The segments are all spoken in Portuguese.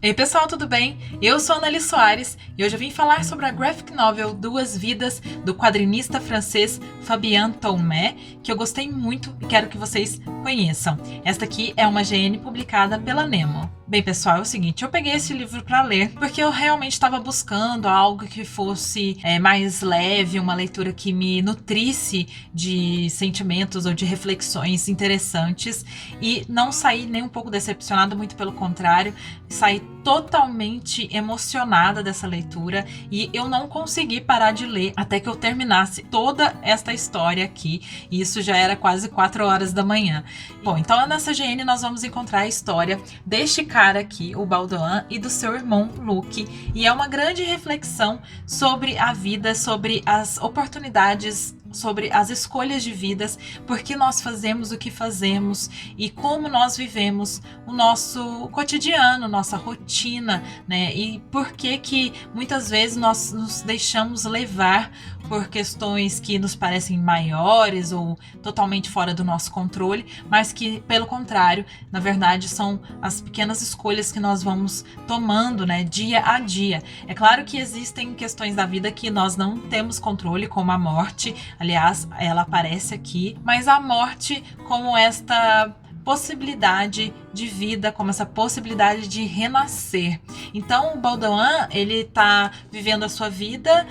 Ei pessoal, tudo bem? Eu sou a Anneli Soares e hoje eu vim falar sobre a graphic novel Duas Vidas, do quadrinista francês Fabien Tomé, que eu gostei muito e quero que vocês conheçam. Esta aqui é uma GN publicada pela Nemo. Bem pessoal, é o seguinte, eu peguei esse livro para ler porque eu realmente estava buscando algo que fosse mais leve, uma leitura que me nutrisse de sentimentos ou de reflexões interessantes e não saí nem um pouco decepcionada, muito pelo contrário, saí totalmente emocionada dessa leitura e eu não consegui parar de ler até que eu terminasse toda esta história aqui, e isso já era quase 4 horas da manhã. Bom, então nessa GN nós vamos encontrar a história deste cara aqui, o Baudouin, e do seu irmão Luke, e é uma grande reflexão sobre a vida, sobre as oportunidades, sobre as escolhas de vidas, por que nós fazemos o que fazemos e como nós vivemos o nosso cotidiano, nossa rotina, né? E por que muitas vezes nós nos deixamos levar por questões que nos parecem maiores ou totalmente fora do nosso controle, mas que, pelo contrário, na verdade, são as pequenas escolhas que nós vamos tomando, né, dia a dia. É claro que existem questões da vida que nós não temos controle, como a morte. Aliás, ela aparece aqui, mas a morte como esta possibilidade de vida, como essa possibilidade de renascer. Então, o Baudouin, ele tá vivendo a sua vida,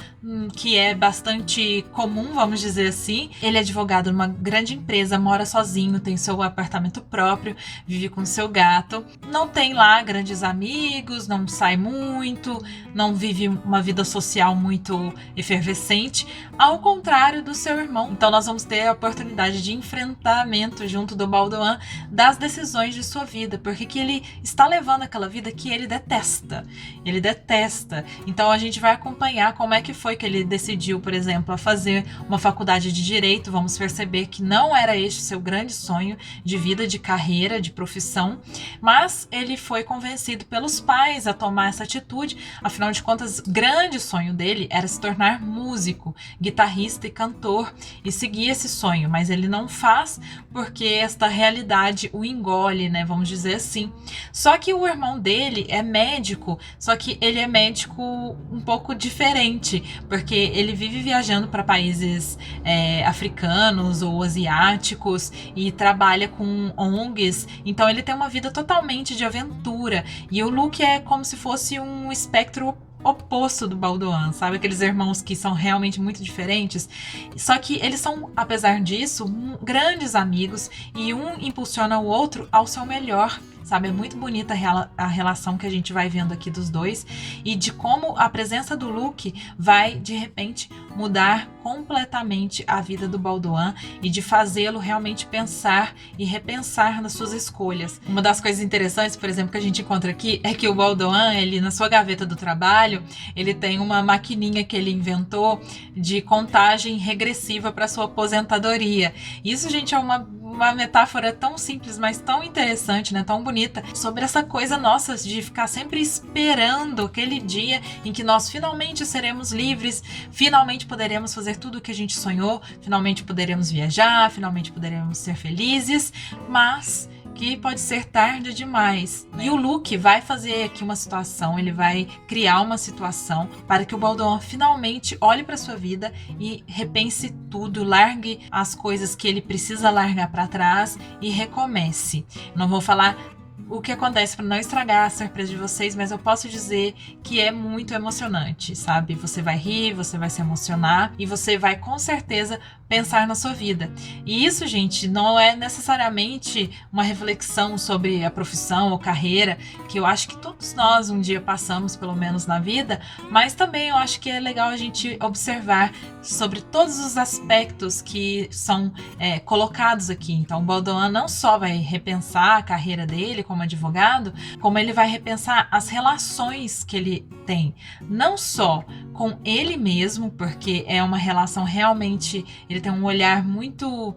que é bastante comum, vamos dizer assim. Ele é advogado numa grande empresa, mora sozinho, tem seu apartamento próprio, vive com seu gato, não tem lá grandes amigos, não sai muito, não vive uma vida social muito efervescente, ao contrário do seu irmão. Então, nós vamos ter a oportunidade de enfrentamento junto do Baudouin das decisões de sua vida, porque que ele está levando aquela vida que ele detesta. Ele detesta. Então a gente vai acompanhar como é que foi que ele decidiu, por exemplo, a fazer uma faculdade de direito. Vamos perceber que não era este seu grande sonho de vida, de carreira, de profissão, mas ele foi convencido pelos pais a tomar essa atitude. Afinal de contas, o grande sonho dele era se tornar músico, guitarrista e cantor e seguir esse sonho, mas ele não faz porque esta realidade o engole, né? Vamos dizer assim. Só que o irmão dele é médico, só que ele é médico um pouco diferente, porque ele vive viajando para países africanos ou asiáticos e trabalha com ONGs, então ele tem uma vida totalmente de aventura. E o Luke é como se fosse um espectro oposto do Baudouin, sabe? Aqueles irmãos que são realmente muito diferentes. Só que eles são, apesar disso, grandes amigos e um impulsiona o outro ao seu melhor. Sabe, é muito bonita a relação que a gente vai vendo aqui dos dois e de como a presença do Luke vai, de repente, mudar completamente a vida do Baudouin e de fazê-lo realmente pensar e repensar nas suas escolhas. Uma das coisas interessantes, por exemplo, que a gente encontra aqui é que o Baudouin, ele, na sua gaveta do trabalho, ele tem uma maquininha que ele inventou de contagem regressiva para sua aposentadoria. Isso, gente, é uma metáfora tão simples, mas tão interessante, né? Tão bonita, sobre essa coisa nossa de ficar sempre esperando aquele dia em que nós finalmente seremos livres, finalmente poderemos fazer tudo o que a gente sonhou, finalmente poderemos viajar, finalmente poderemos ser felizes, mas que pode ser tarde demais. E o Luke vai fazer aqui uma situação, ele vai criar uma situação para que o Baudouin finalmente olhe para sua vida e repense tudo, largue as coisas que ele precisa largar para trás e recomece. Não vou falar o que acontece para não estragar a surpresa de vocês, mas eu posso dizer que é muito emocionante, sabe? Você vai rir, você vai se emocionar e você vai com certeza pensar na sua vida. E isso, gente, não é necessariamente uma reflexão sobre a profissão ou carreira, que eu acho que todos nós um dia passamos, pelo menos na vida, mas também eu acho que é legal a gente observar sobre todos os aspectos que são colocados aqui. Então, o Baudouin não só vai repensar a carreira dele como advogado, como ele vai repensar as relações que ele tem, não só com ele mesmo, porque é uma relação realmente, ele tem um olhar muito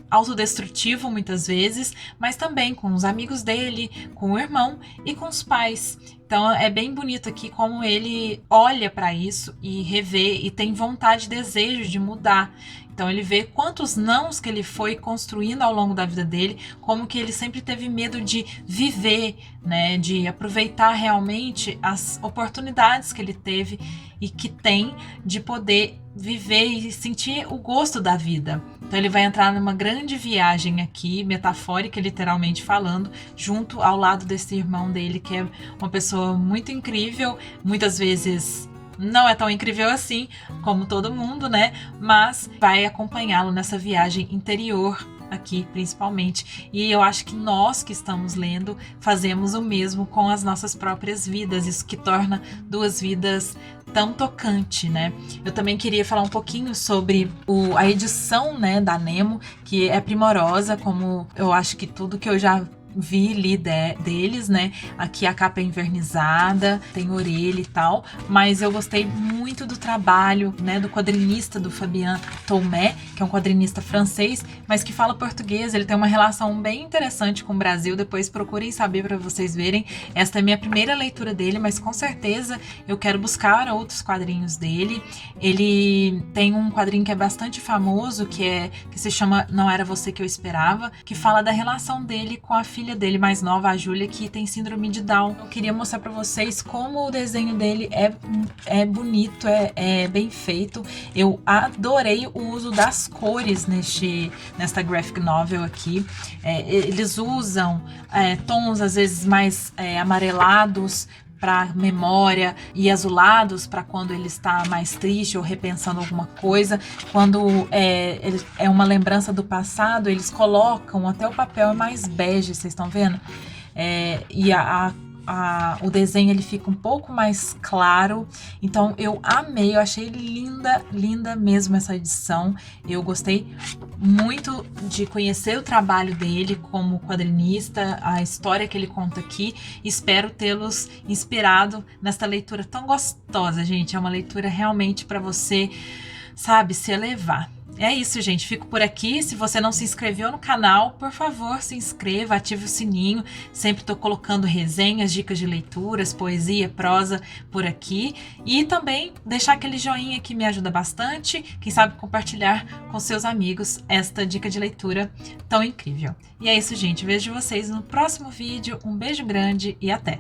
autodestrutivo muitas vezes, mas também com os amigos dele, com o irmão e com os pais. Então é bem bonito aqui como ele olha para isso e revê e tem vontade, desejo de mudar. Então ele vê quantos nãos que ele foi construindo ao longo da vida dele, como que ele sempre teve medo de viver, né, de aproveitar realmente as oportunidades que ele teve e que tem de poder viver e sentir o gosto da vida. Então ele vai entrar numa grande viagem aqui, metafórica, literalmente falando, junto ao lado desse irmão dele, que é uma pessoa muito incrível, muitas vezes não é tão incrível assim, como todo mundo, né? Mas vai acompanhá-lo nessa viagem interior aqui, principalmente. E eu acho que nós que estamos lendo fazemos o mesmo com as nossas próprias vidas, isso que torna Duas Vidas tão tocante, né? Eu também queria falar um pouquinho sobre a edição, né, da Nemo, que é primorosa, como eu acho que tudo que eu já vi li deles, né? Aqui a capa é envernizada, tem orelha e tal, mas eu gostei muito do trabalho, né, do quadrinista do Fabien Tolmé, que é um quadrinista francês, mas que fala português. Ele tem uma relação bem interessante com o Brasil. Depois procurem saber para vocês verem. Esta é a minha primeira leitura dele, mas com certeza eu quero buscar outros quadrinhos dele. Ele tem um quadrinho que é bastante famoso, que se chama Não Era Você Que Eu Esperava, que fala da relação dele com a filha dele mais nova, a Júlia, que tem síndrome de Down. Eu queria mostrar para vocês como o desenho dele é bonito, é bem feito. Eu adorei o uso das cores nesta graphic novel aqui. Eles usam tons às vezes mais amarelados para memória e azulados para quando ele está mais triste ou repensando alguma coisa. Quando é uma lembrança do passado, eles colocam até o papel mais bege, vocês estão vendo? E o desenho ele fica um pouco mais claro. Então eu amei, eu achei linda, linda mesmo essa edição. Eu gostei muito de conhecer o trabalho dele como quadrinista, a história que ele conta aqui. Espero tê-los inspirado nesta leitura tão gostosa, gente. É uma leitura realmente para você, sabe, se elevar. É isso, gente. Fico por aqui. Se você não se inscreveu no canal, por favor, se inscreva, ative o sininho. Sempre estou colocando resenhas, dicas de leituras, poesia, prosa por aqui. E também deixar aquele joinha que me ajuda bastante. Quem sabe compartilhar com seus amigos esta dica de leitura tão incrível. E é isso, gente. Vejo vocês no próximo vídeo. Um beijo grande e até!